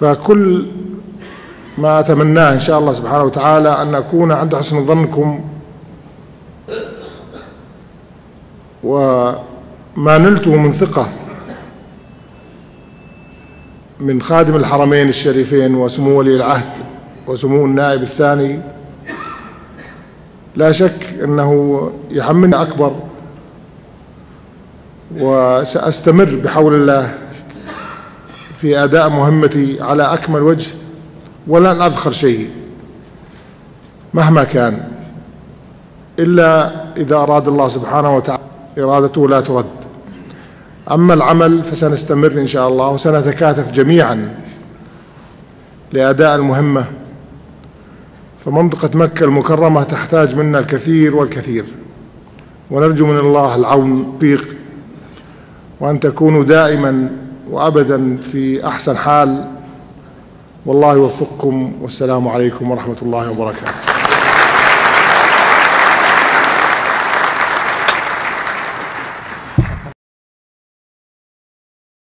فكل ما أتمناه إن شاء الله سبحانه وتعالى أن أكون عند حسن ظنكم، وما نلته من ثقة من خادم الحرمين الشريفين وسمو ولي العهد وسمو النائب الثاني لا شك أنه يحملني أكبر، وسأستمر بحول الله في أداء مهمتي على أكمل وجه، ولن أذخر شيء مهما كان إلا إذا أراد الله سبحانه وتعالى، إرادته لا ترد. أما العمل فسنستمر إن شاء الله، وسنتكاتف جميعا لأداء المهمة. فمنطقة مكة المكرمة تحتاج منا الكثير والكثير، ونرجو من الله العون والتوفيق، وأن تكونوا دائما وأبدا في أحسن حال، والله يوفقكم، والسلام عليكم ورحمة الله وبركاته.